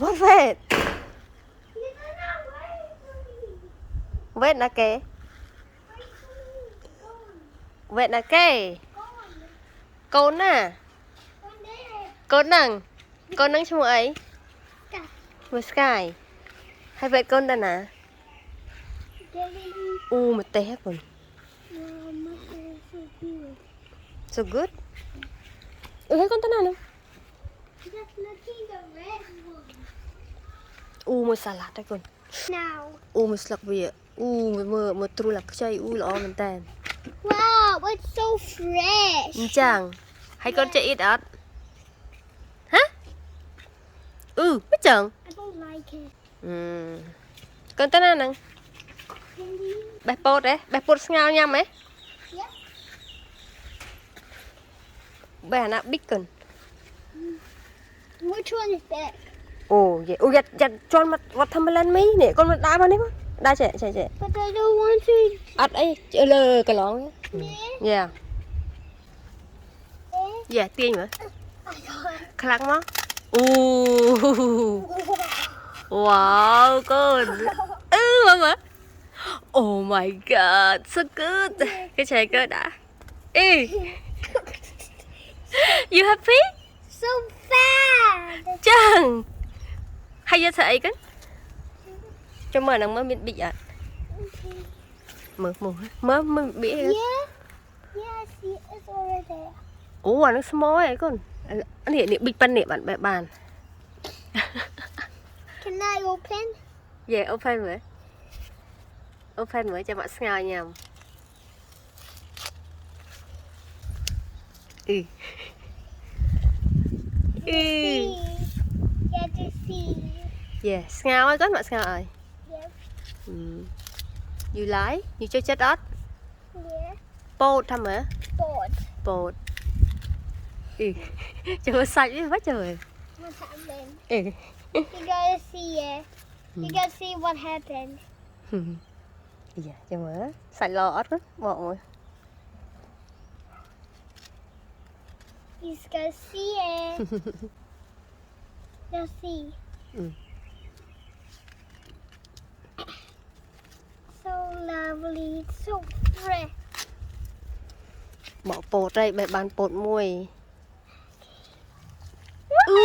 What wait? Wait là kê. Wait là kê. Côn à? Côn nằng. Côn nằng chung ấy. With sky. Hay vậy côn ta nè. Mà té hết rồi. So good. Thấy con ta nào nè. Mà salad đấy con. Mà slak bia. Mà tru lạc chay. Lọ mình tên. Wow, it's so fresh. Chẳng. Hay con chạy ít ớt. Hả? Biết chẳng. I don't like it. Con ta nào nè. Bè bột đấy. Bè bột ngao nhầm ấy. Yep. Bè nạ bacon. Which one is that? Vậy. Dạ cho mặt vặt thăm lên mấy nè con mặt đá vào đấy mà. Đá trẻ. But I don't want to. Ất ấy lơ cái lon ấy. Yeah. Yeah, tiên mà. Khắc mà. Wow, con. Mama. Oh my god, so good. Cái trái cơ đã. You happy? So fast. Chẳng. Hay giờ thấy cái. Cho mở nó mới bị giật. Mở bị. Yeah. Yeah, see, it's over there. Nó small ấy con. Anh hiện big pan nè bạn. Can I open? Yeah, open với. Open với cho bạn ngào nhầm. See. Get to see. Yeah, ngào ấy con bạn ngào ơi. Yep. You like? You cho chất ớt. Yeah. Bột thầm hả? Bột. Trời sạch quá trời. What happened? You gotta see it. You gotta see what happened. Dạ, cho mở. Sạch lò ớt quá. Bột rồi. You just gotta see it. You'll see. So lovely. It's so fresh. Bỏ bột đây, bè bàn bột mùi. Wow.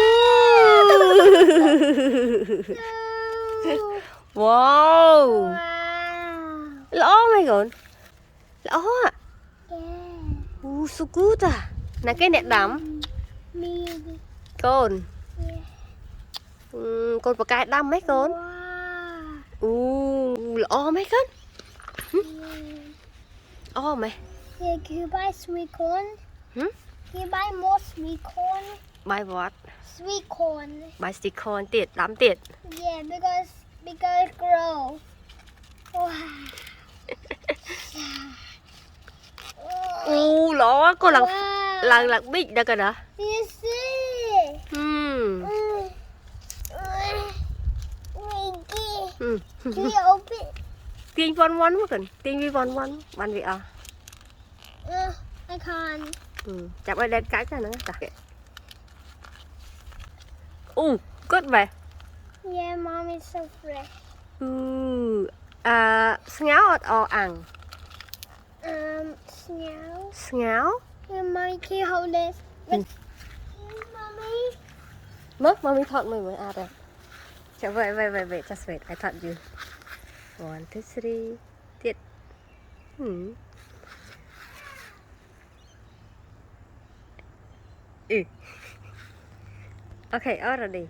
Wow. Lõ mày còn. Lõ à? Yeah. So good à. Nè cái nẹt đắm. Maybe. Con. Yeah. Con có cái đắm mấy con. Wow. Lõ mấy con. Yeah. Mày. Yeah, can you buy sweet corn? Hmm? Can you buy more sweet corn? Buy what? Sweet corn. Buy stick corn tiệt, đắm tiệt. Yeah, because it grow. Wow. Lõ con Wow. là big đó cơ đó. You see? Can you open? Tiên von one quá cần. Tiên vi von one. Bạn vị à? I can't. Chạm ở đây cái nữa. Good vậy. Yeah, mom is so fresh. Ngáo ở ăn. Snail. Ngáo. Yeah, mommy, can you hold this? Mommy. Mommy thought mới đây. Chạm vậy, just wait, I thought you. 1, 2, 3. Tiệt. Okay, already.